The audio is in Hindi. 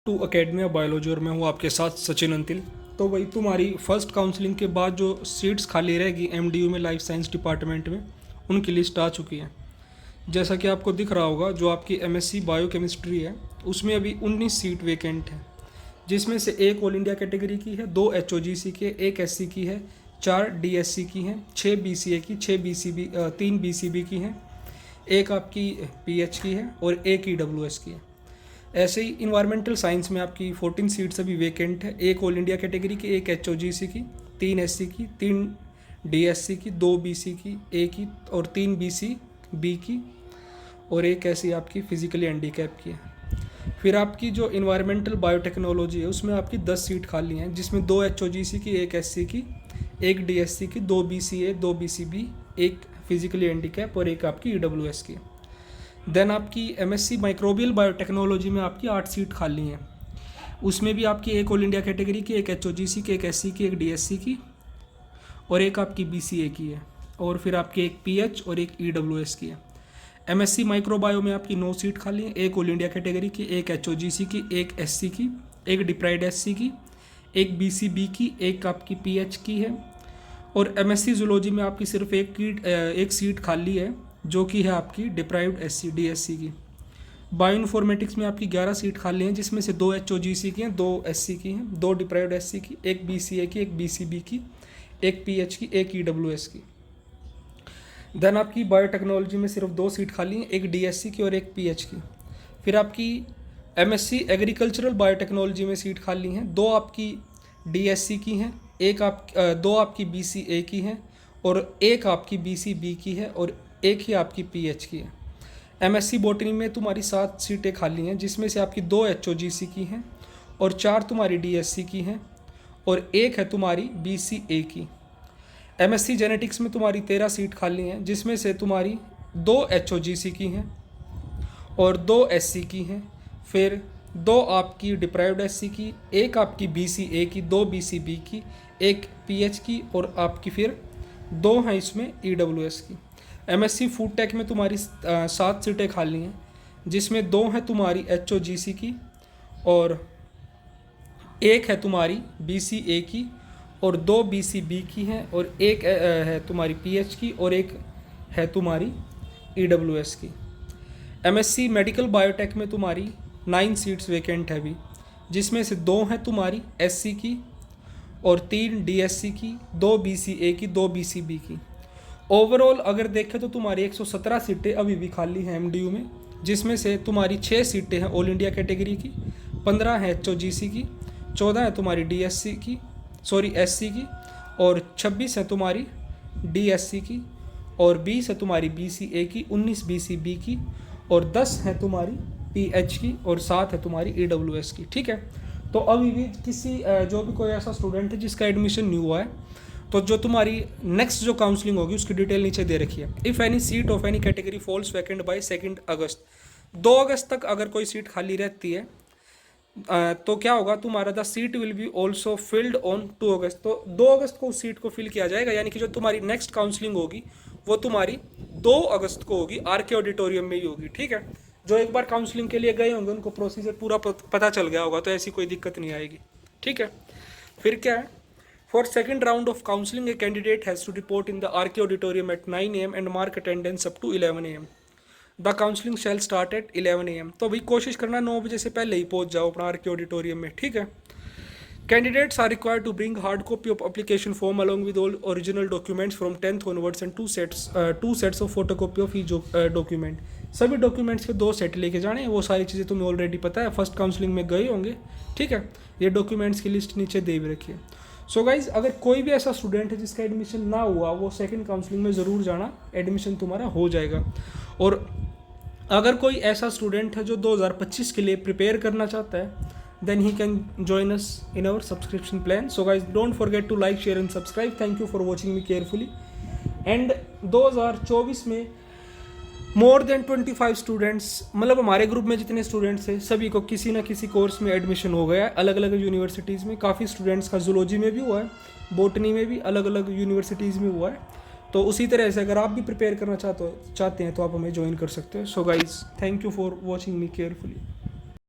टू अकेडमी ऑफ बायोलॉजी और मैं हूँ आपके साथ सचिन अंतिल। तो वही तुम्हारी फर्स्ट काउंसलिंग के बाद जो सीट्स खाली रहेगी एमडीयू में लाइफ साइंस डिपार्टमेंट में, उनकी लिस्ट आ चुकी है। जैसा कि आपको दिख रहा होगा, जो आपकी एमएससी बायोकेमिस्ट्री है उसमें अभी 19 सीट वेकेंट है, जिसमें से एक ऑल इंडिया कैटेगरी की है, 2 एचओजीसी के, एक एससी की है, 4 डीएससी की हैं, 6 बीसीए की, 6 बीसीबी 3 बीसीबी की हैं, एक आपकी पीएच की है और एक ईडब्ल्यूएस की है। ऐसे ही इन्वायरमेंटल साइंस में आपकी 14 सीट्स अभी वेकेंट है, एक ऑल इंडिया कैटेगरी की, एक एचओजीसी की, 3 एससी की, 3 डीएससी की, 2 बीसी की, एक की और 3 बीसीबी की और एक ऐसी आपकी फिजिकली हैंडीकैप की है। फिर आपकी जो इन्वायरमेंटल बायोटेक्नोलॉजी है उसमें आपकी 10 सीट खाली हैं, जिसमें 2 एचओजीसी की, एक एससी की, एक डीएससी की, 2 बीसीए, 2 बीसीबी, एक फिजिकली हैंडीकैप और एक आपकी ईडब्ल्यूएस की। देन आपकी एमएससी माइक्रोबियल बायोटेक्नोलॉजी में आपकी 8 सीट खाली हैं, उसमें भी आपकी एक ऑल इंडिया कैटेगरी की, एक एचओजीसी की, एक एससी की, एक डीएससी की और एक आपकी बीसीए की है, और फिर आपकी एक पीएच और एक ईडब्ल्यूएस की है। एमएससी माइक्रोबायो में आपकी 9 सीट खाली हैं, एक ऑल इंडिया कैटेगरी की, एक एचओजीसी की, एक एससी की, एक डिप्राइड एससी की, एक बीसीबी की, एक आपकी पीएच की है। और एमएससी जूलॉजी में आपकी सिर्फ एक सीट खाली है, जो कि है आपकी डिप्राइव्ड एससी डीएससी की। बायो इन्फॉर्मेटिक्स में आपकी 11 सीट खाली हैं, जिसमें से 2 एचओजीसी की हैं, 2 एससी की हैं, 2 डिप्राइव्ड एससी की, एक बीसीए की, एक बीसीबी की, एक पीएच की, एक ईडब्ल्यूएस की। देन आपकी बायोटेक्नोलॉजी में सिर्फ 2 सीट खाली हैं, एक डीएससी की और एक पीएच की। फिर आपकी एमएससी एग्रीकल्चरल बायोटेक्नोलॉजी में सीट खाली हैं, 2 आपकी डीएससी की हैं, 2 आपकी बीसीए की हैं और एक आपकी बीसीबी की है और एक ही आपकी पीएच की है। एमएससी बॉटनी में तुम्हारी 7 सीटें खाली हैं, जिसमें से आपकी 2 एचओजीसी की हैं और 4 तुम्हारी डीएससी की हैं और एक है तुम्हारी बीसीए की। एमएससी जेनेटिक्स में तुम्हारी 13 सीट खाली हैं, जिसमें से तुम्हारी 2 एचओजीसी की हैं और 2 एससी की हैं, फिर 2 आपकी डिप्राइव्ड एससी की, एक आपकी बीसीए की, 2 बीसीबी की, एक पीएच की और आपकी फिर 2 हैं इसमें ईडब्ल्यूएस की। एमएससी फूड टेक में तुम्हारी 7 सीटें खाली हैं, जिसमें 2 हैं तुम्हारी एचओजीसी की और एक है तुम्हारी बीसीए की और 2 बीसीबी की हैं और एक है तुम्हारी पीएच की और एक है तुम्हारी ईडब्ल्यूएस की। एमएससी मेडिकल बायोटेक में तुम्हारी 9 सीट्स वेकेंट है अभी, जिसमें से 2 हैं तुम्हारी एससी की और 3 डीएससी की, 2 बीसीए की, 2 बीसीबी की। ओवरऑल अगर देखें तो तुम्हारी 117 सीटें अभी भी खाली हैं एमडीयू में, जिसमें से तुम्हारी 6 सीटें हैं ऑल इंडिया कैटेगरी की, 15 हैं एचओजीसी की, 14 है तुम्हारी एससी की और 26 है तुम्हारी डीएससी की और 20 है तुम्हारी बीसीए की, 19 बीसीबी की और 10 है तुम्हारी पीएच की और 7 है तुम्हारी ईडब्ल्यूएस की। ठीक है, तो अभी भी जो भी कोई ऐसा स्टूडेंट है जिसका एडमिशन न्यू हुआ है, तो जो तुम्हारी नेक्स्ट जो काउंसलिंग होगी उसकी डिटेल नीचे दे रखी है। If any seat of any category falls vacant by 2 August, 2 अगस्त तक अगर कोई सीट खाली रहती है तो क्या होगा, तुम्हारा the seat will be also field on 2 अगस्त। तो 2 अगस्त को उस सीट को फिल किया जाएगा, यानी कि जो तुम्हारी नेक्स्ट काउंसलिंग होगी वो तुम्हारी 2 अगस्त को होगी, आरके ऑडिटोरियम में ही होगी। ठीक है, जो एक बार काउंसलिंग के लिए गए होंगे उनको प्रोसीजर पूरा पता चल गया होगा, तो ऐसी कोई दिक्कत नहीं आएगी। ठीक है, फिर क्या है, for second round of counselling a candidate has to report in the RK auditorium at 9 AM and mark attendance up to 11 AM। The counselling shall start at 11 AM। तो भाई कोशिश करना 9 बजे से पहले ही पहुंच जाओ अपना आरके ऑडिटोरियम में। ठीक है, candidates are required to bring hard copy of application form along with all original documents from 10th onwards and 2 sets of photocopy of each document. सभी डॉक्यूमेंट्स के 2 सेट लेके जाने हैं, वो सारी चीज़ें तुम्हें ऑलरेडी पता है, फर्स्ट काउंसलिंग में गए होंगे। ठीक है, ये डॉक्यूमेंट्स की लिस्ट नीचे दे भी रखी है। सो गाइज, अगर कोई भी ऐसा स्टूडेंट है जिसका एडमिशन ना हुआ, वो सेकंड काउंसलिंग में ज़रूर जाना, एडमिशन तुम्हारा हो जाएगा। और अगर कोई ऐसा स्टूडेंट है जो 2025 के लिए प्रिपेयर करना चाहता है, then he can join us in our subscription plan. So guys, don't forget to like, share and subscribe. Thank you for watching me carefully. And 2024 में मोर देन 25 स्टूडेंट्स, मतलब हमारे ग्रुप में जितने स्टूडेंट्स हैं सभी को किसी ना किसी कोर्स में एडमिशन हो गया है, अलग अलग यूनिवर्सिटीज़ में। काफ़ी स्टूडेंट्स का जूलॉजी में भी हुआ है, बॉटनी में भी, अलग अलग यूनिवर्सिटीज़ में हुआ है। तो उसी तरह से अगर आप भी प्रिपेयर करना चाहते हैं तो आप हमें ज्वाइन कर सकते हो। So guys, thank you for watching me carefully.